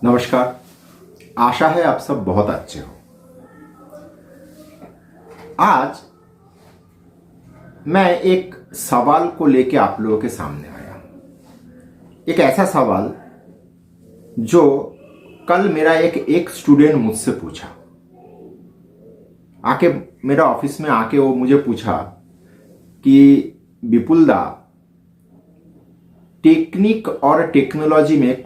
नमस्कार। आशा है आप सब बहुत अच्छे हो। आज मैं एक सवाल को लेकर आप लोगों के सामने आया। एक ऐसा सवाल जो कल मेरा एक स्टूडेंट मुझसे पूछा, आके मेरा ऑफिस में आके वो मुझे पूछा कि विपुल दा, टेक्निक और टेक्नोलॉजी में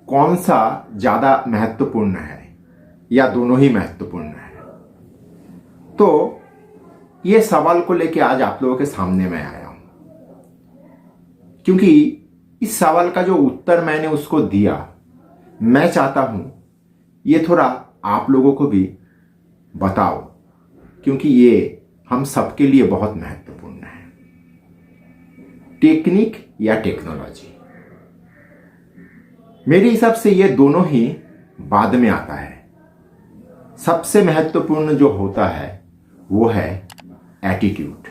कौन सा ज़्यादा महत्वपूर्ण है या दोनों ही महत्वपूर्ण है। तो ये सवाल को लेके आज आप लोगों के सामने मैं आया हूं, क्योंकि इस सवाल का जो उत्तर मैंने उसको दिया, मैं चाहता हूं ये थोड़ा आप लोगों को भी बताओ, क्योंकि ये हम सबके लिए बहुत महत्वपूर्ण है। टेक्निक या टेक्नोलॉजी, मेरे हिसाब से ये दोनों ही बाद में आता है। सबसे महत्वपूर्ण जो होता है वो है एटीट्यूड।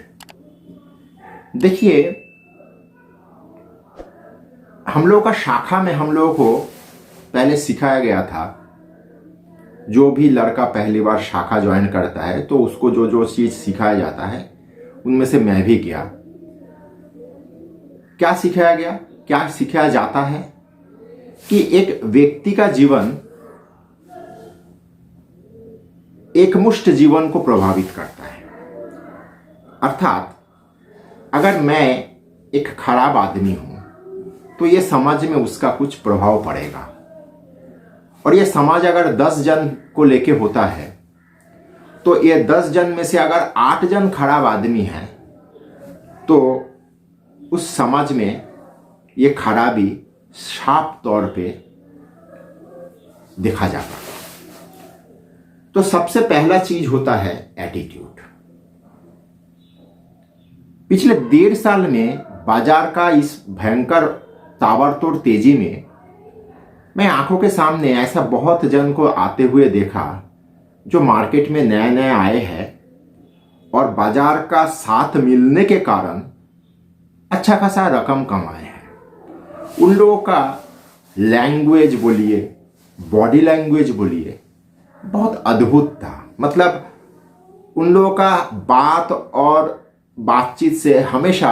देखिए, हम लोगों का शाखा में हम लोगों को पहले सिखाया गया था, जो भी लड़का पहली बार शाखा ज्वाइन करता है तो उसको जो जो चीज सिखाया जाता है उनमें से मैं भी गया। क्या सिखाया गया, क्या सिखाया जाता है कि एक व्यक्ति का जीवन एकमुष्ट जीवन को प्रभावित करता है। अर्थात अगर मैं एक खराब आदमी हूं तो यह समाज में उसका कुछ प्रभाव पड़ेगा, और यह समाज अगर 10 जन को लेके होता है तो ये 10 जन में से अगर 8 जन खराब आदमी हैं तो उस समाज में ये खराबी साफ तौर पे देखा जाता है। तो सबसे पहला चीज होता है एटीट्यूड। पिछले 1.5 साल में बाजार का इस भयंकर ताबड़तोड़ तेजी में मैं आंखों के सामने ऐसा बहुत जन को आते हुए देखा जो मार्केट में नए नए आए हैं और बाजार का साथ मिलने के कारण अच्छा खासा रकम कमाए हैं। उन लोगों का लैंग्वेज बोलिए, बॉडी लैंग्वेज बोलिए, बहुत अद्भुत था। मतलब उन लोगों का बात और बातचीत से हमेशा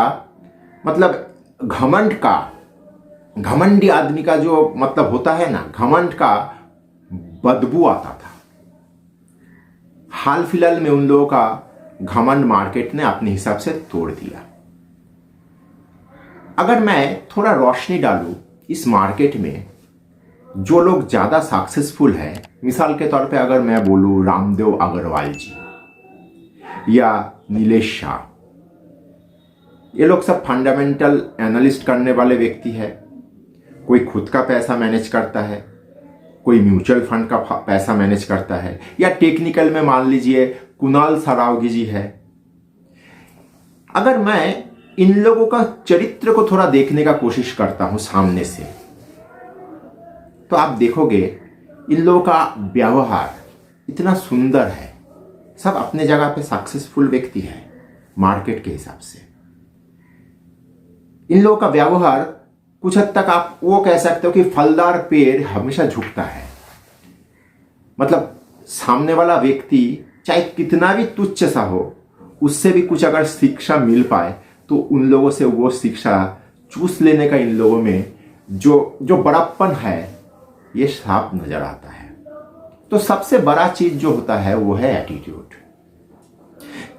मतलब घमंडी आदमी का जो मतलब होता है ना, घमंड का बदबू आता था। हाल फिलहाल में उन लोगों का घमंड मार्केट ने अपने हिसाब से तोड़ दिया। अगर मैं थोड़ा रोशनी डालूं इस मार्केट में, जो लोग ज़्यादा सक्सेसफुल है, मिसाल के तौर पे अगर मैं बोलूं रामदेव अग्रवाल जी या नीलेश शाह, ये लोग सब फंडामेंटल एनालिस्ट करने वाले व्यक्ति है। कोई खुद का पैसा मैनेज करता है, कोई म्यूचुअल फंड का पैसा मैनेज करता है, या टेक्निकल में मान लीजिए कुणाल सरावगी जी है। अगर मैं इन लोगों का चरित्र को थोड़ा देखने का कोशिश करता हूं सामने से, तो आप देखोगे इन लोगों का व्यवहार इतना सुंदर है। सब अपने जगह पे सक्सेसफुल व्यक्ति है मार्केट के हिसाब से। इन लोगों का व्यवहार कुछ हद तक आप वो कह सकते हो कि फलदार पेड़ हमेशा झुकता है। मतलब सामने वाला व्यक्ति चाहे कितना भी तुच्छ सा हो, उससे भी कुछ अगर शिक्षा मिल पाए तो उन लोगों से वो शिक्षा चूस लेने का इन लोगों में जो बड़प्पन है ये साफ नजर आता है। तो सबसे बड़ा चीज जो होता है वो है एटीट्यूड,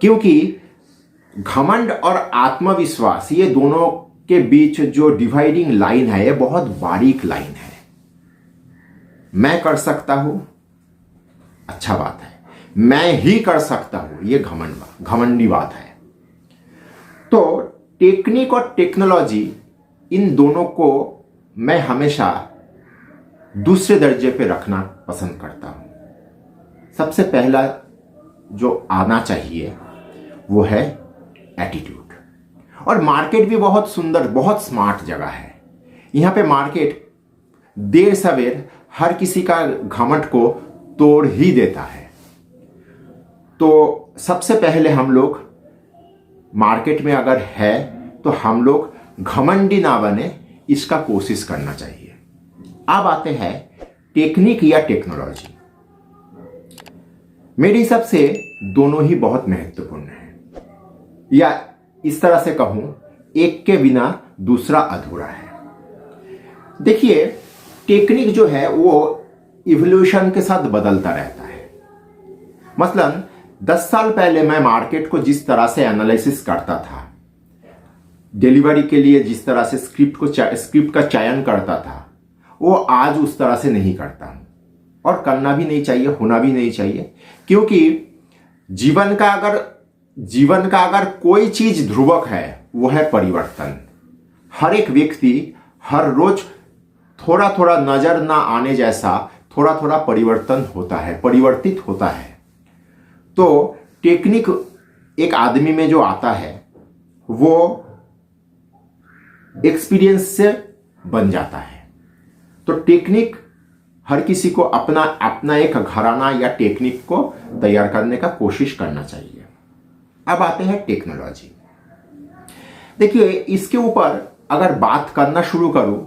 क्योंकि घमंड और आत्मविश्वास, ये दोनों के बीच जो डिवाइडिंग लाइन है ये बहुत बारीक लाइन है। मैं कर सकता हूं, अच्छा बात है, मैं ही कर सकता हूं, ये घमंडी बात है। तो टेक्निक और टेक्नोलॉजी, इन दोनों को मैं हमेशा दूसरे दर्जे पे रखना पसंद करता हूं। सबसे पहला जो आना चाहिए वो है एटीट्यूड। और मार्केट भी बहुत सुंदर, बहुत स्मार्ट जगह है। यहां पे मार्केट देर सवेर हर किसी का घमंड को तोड़ ही देता है। तो सबसे पहले हम लोग मार्केट में अगर है तो हम लोग घमंडी ना बने, इसका कोशिश करना चाहिए। अब आते हैं टेक्निक या टेक्नोलॉजी, मेरे हिसाब से दोनों ही बहुत महत्वपूर्ण है, या इस तरह से कहूं, एक के बिना दूसरा अधूरा है। देखिए, टेक्निक जो है वो इवोल्यूशन के साथ बदलता रहता है। मसलन 10 साल पहले मैं मार्केट को जिस तरह से एनालिसिस करता था, डिलीवरी के लिए जिस तरह से स्क्रिप्ट का चयन करता था, वो आज उस तरह से नहीं करता हूं, और करना भी नहीं चाहिए, होना भी नहीं चाहिए। क्योंकि जीवन का अगर कोई चीज ध्रुवक है, वो है परिवर्तन। हर एक व्यक्ति हर रोज थोड़ा थोड़ा नजर ना आने जैसा थोड़ा थोड़ा परिवर्तित होता है। तो टेक्निक एक आदमी में जो आता है वो एक्सपीरियंस से बन जाता है। तो टेक्निक हर किसी को अपना एक घराना या टेक्निक को तैयार करने का कोशिश करना चाहिए। अब आते हैं टेक्नोलॉजी। देखिए, इसके ऊपर अगर बात करना शुरू करूं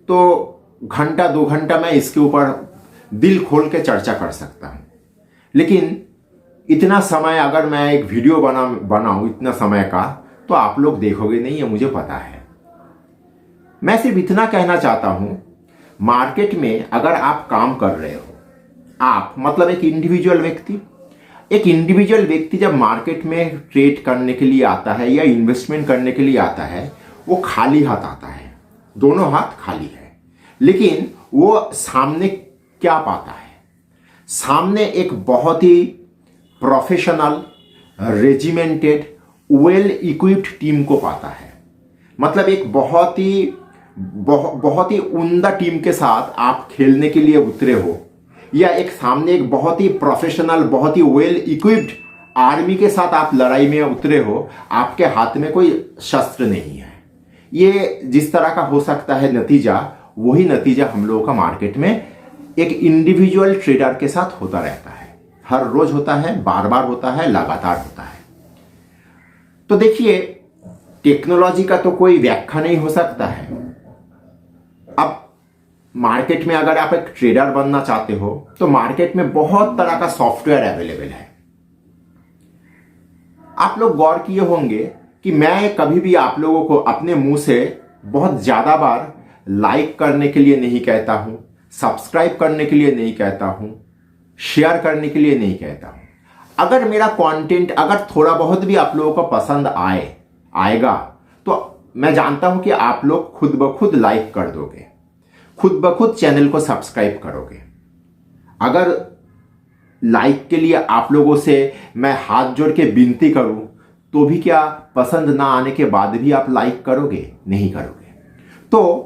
तो घंटा 2 घंटा मैं इसके ऊपर दिल खोल के चर्चा कर सकता हूं, लेकिन इतना समय अगर मैं एक वीडियो बनाऊं इतना समय का, तो आप लोग देखोगे नहीं, ये मुझे पता है। मैं सिर्फ इतना कहना चाहता हूं, मार्केट में अगर आप काम कर रहे हो, आप मतलब एक इंडिविजुअल व्यक्ति जब मार्केट में ट्रेड करने के लिए आता है या इन्वेस्टमेंट करने के लिए आता है, वो खाली हाथ आता है, दोनों हाथ खाली है। लेकिन वो सामने क्या पाता है? सामने एक बहुत ही professional, regimented, well equipped team को पाता है। मतलब एक बहुत ही उम्दा टीम के साथ आप खेलने के लिए उतरे हो, या एक सामने एक बहुत ही प्रोफेशनल, बहुत ही वेल इक्विप्ड आर्मी के साथ आप लड़ाई में उतरे हो, आपके हाथ में कोई शस्त्र नहीं है। ये जिस तरह का हो सकता है नतीजा, वही नतीजा हम लोगों का मार्केट में एक इंडिविजुअल ट्रेडर के साथ होता रहता है। हर रोज होता है, बार बार होता है, लगातार होता है। तो देखिए, टेक्नोलॉजी का तो कोई व्याख्या नहीं हो सकता है। अब मार्केट में अगर आप एक ट्रेडर बनना चाहते हो, तो मार्केट में बहुत तरह का सॉफ्टवेयर अवेलेबल है। आप लोग गौर किए होंगे कि मैं कभी भी आप लोगों को अपने मुंह से बहुत ज्यादा बार लाइक करने के लिए नहीं कहता हूं, सब्सक्राइब करने के लिए नहीं कहता हूं, शेयर करने के लिए नहीं कहता हूं। अगर मेरा कंटेंट अगर थोड़ा बहुत भी आप लोगों को पसंद आएगा, तो मैं जानता हूं कि आप लोग खुद ब खुद लाइक कर दोगे, खुद ब खुद चैनल को सब्सक्राइब करोगे। अगर लाइक के लिए आप लोगों से मैं हाथ जोड़ के विनती करूं, तो भी क्या पसंद ना आने के बाद भी आप लाइक करोगे? नहीं करोगे। तो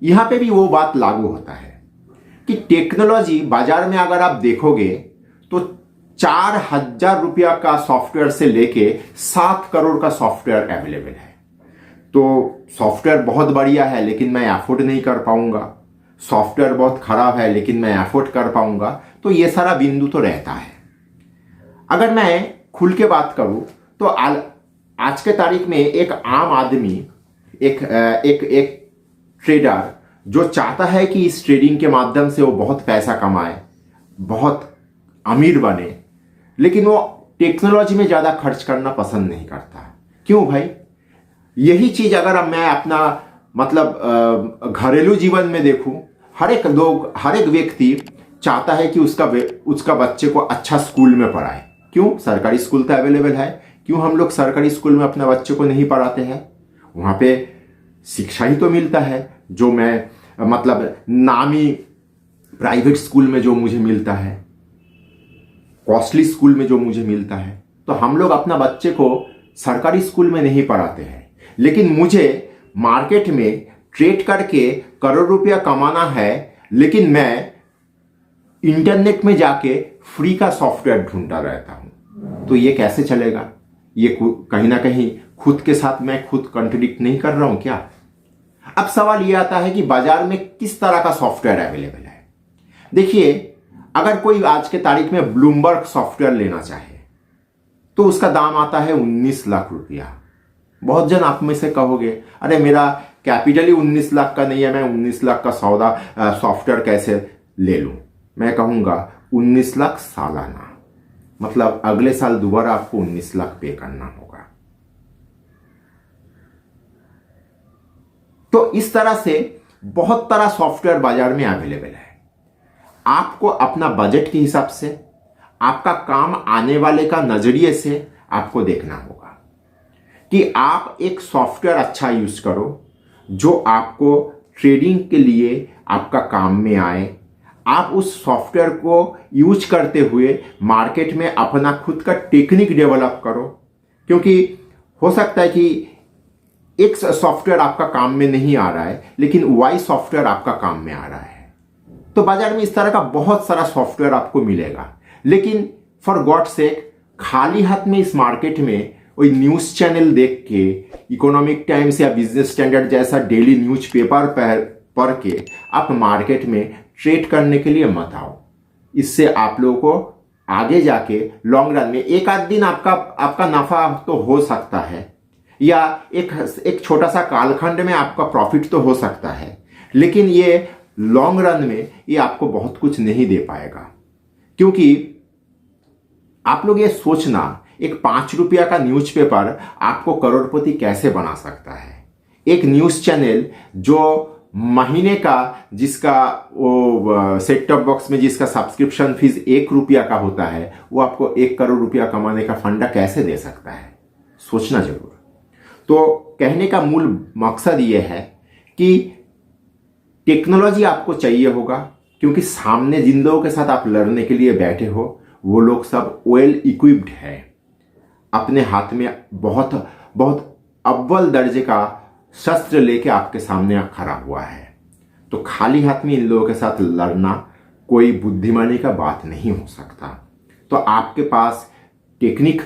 यहां पे भी वो बात लागू होता है कि टेक्नोलॉजी बाजार में अगर आप देखोगे तो 4,000 रुपया का सॉफ्टवेयर से लेके 7 करोड़ का सॉफ्टवेयर अवेलेबल है। तो सॉफ्टवेयर बहुत बढ़िया है, लेकिन मैं अफोर्ड नहीं कर पाऊंगा। सॉफ्टवेयर बहुत खराब है, लेकिन मैं अफोर्ड कर पाऊंगा। तो ये सारा बिंदु तो रहता है। अगर मैं खुल के बात करूं तो आज के तारीख में एक आम आदमी, एक ट्रेडर जो चाहता है कि इस ट्रेडिंग के माध्यम से वो बहुत पैसा कमाए, बहुत अमीर बने, लेकिन वो टेक्नोलॉजी में ज्यादा खर्च करना पसंद नहीं करता। क्यों भाई? यही चीज अगर मैं अपना मतलब घरेलू जीवन में देखूं, हर एक व्यक्ति चाहता है कि उसका बच्चे को अच्छा स्कूल में पढ़ाए। क्यों? सरकारी स्कूल तो अवेलेबल है। क्यों हम लोग सरकारी स्कूल में अपने बच्चे को नहीं पढ़ाते हैं? वहां पे शिक्षा ही तो मिलता है जो मैं मतलब नामी प्राइवेट स्कूल में जो मुझे मिलता है, कॉस्टली स्कूल में जो मुझे मिलता है। तो हम लोग अपना बच्चे को सरकारी स्कूल में नहीं पढ़ाते हैं। लेकिन मुझे मार्केट में ट्रेड करके करोड़ रुपया कमाना है, लेकिन मैं इंटरनेट में जाके फ्री का सॉफ्टवेयर ढूंढता रहता हूं। तो ये कैसे चलेगा? ये कहीं ना कहीं खुद के साथ मैं खुद कॉन्ट्रडिक्ट नहीं कर रहा हूं क्या? अब सवाल ये आता है कि बाजार में किस तरह का सॉफ्टवेयर अवेलेबल है। देखिए, अगर कोई आज के तारीख में ब्लूमबर्ग सॉफ्टवेयर लेना चाहे तो उसका दाम आता है 19 लाख रुपया। बहुत जन आप में से कहोगे, अरे मेरा कैपिटल ही 19 लाख का नहीं है, मैं 19 लाख का सॉफ्टवेयर कैसे ले लूं, मैं कहूँगा 19 लाख सालाना, मतलब अगले साल दोबारा आपको 19 लाख पे करना होगा। तो इस तरह से बहुत तरह सॉफ्टवेयर बाजार में अवेलेबल है। आपको अपना बजट के हिसाब से, आपका काम आने वाले का नजरिए से आपको देखना होगा कि आप एक सॉफ्टवेयर अच्छा यूज करो जो आपको ट्रेडिंग के लिए आपका काम में आए। आप उस सॉफ्टवेयर को यूज करते हुए मार्केट में अपना खुद का टेक्निक डेवलप करो, क्योंकि हो सकता है कि एक सॉफ्टवेयर आपका काम में नहीं आ रहा है लेकिन वाई सॉफ्टवेयर आपका काम में आ रहा है। तो बाजार में इस तरह का बहुत सारा सॉफ्टवेयर आपको मिलेगा, लेकिन फॉर गॉड सेक खाली हाथ में इस मार्केट में वही न्यूज़ चैनल देख के, इकोनॉमिक टाइम्स या बिजनेस स्टैंडर्ड जैसा डेली न्यूज पेपर पढ़ के आप मार्केट में ट्रेड करने के लिए मत आओ। इससे आप लोगों को आगे जाके लॉन्ग रन में एक आध दिन आपका नफा तो हो सकता है, या एक छोटा सा कालखंड में आपका प्रॉफिट तो हो सकता है, लेकिन ये लॉन्ग रन में ये आपको बहुत कुछ नहीं दे पाएगा। क्योंकि आप लोग ये सोचना, एक 5 रुपया का न्यूज़पेपर आपको करोड़पति कैसे बना सकता है। एक न्यूज़ चैनल जो महीने का, जिसका वो सेट टॉप बॉक्स में जिसका सब्सक्रिप्शन फीस 1 रुपया का होता है, वो आपको 1 करोड़ रुपया कमाने का फंडा कैसे दे सकता है, सोचना जरूर। तो कहने का मूल मकसद ये है कि टेक्नोलॉजी आपको चाहिए होगा, क्योंकि सामने जिन लोगों के साथ आप लड़ने के लिए बैठे हो वो लोग सब वेल इक्विप्ड है, अपने हाथ में बहुत बहुत अव्वल दर्जे का शस्त्र लेके आपके सामने खड़ा हुआ है। तो खाली हाथ में इन लोगों के साथ लड़ना कोई बुद्धिमानी का बात नहीं हो सकता। तो आपके पास टेक्निक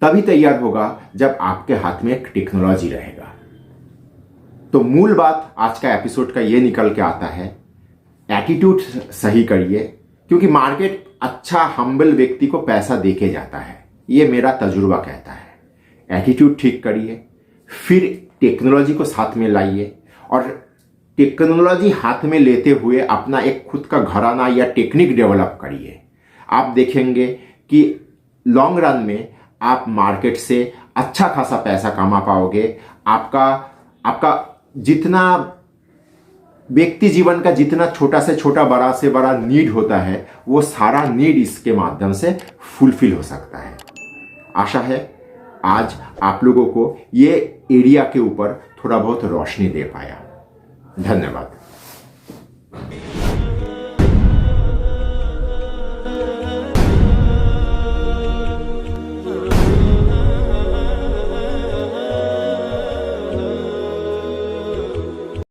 तभी तैयार होगा जब आपके हाथ में एक टेक्नोलॉजी रहेगा। तो मूल बात आज का एपिसोड का ये निकल के आता है, एटीट्यूड सही करिए, क्योंकि मार्केट अच्छा हम्बल व्यक्ति को पैसा देके जाता है, ये मेरा तजुर्बा कहता है। एटीट्यूड ठीक करिए, फिर टेक्नोलॉजी को साथ में लाइए, और टेक्नोलॉजी हाथ में लेते हुए अपना एक खुद का घराना या टेक्निक डेवलप करिए। आप देखेंगे कि लॉन्ग रन में आप मार्केट से अच्छा खासा पैसा कमा पाओगे। आपका जितना व्यक्ति जीवन का जितना छोटा से छोटा, बड़ा से बड़ा नीड होता है, वो सारा नीड इसके माध्यम से फुलफिल हो सकता है। आशा है आज आप लोगों को ये एरिया के ऊपर थोड़ा बहुत रोशनी दे पाया। धन्यवाद।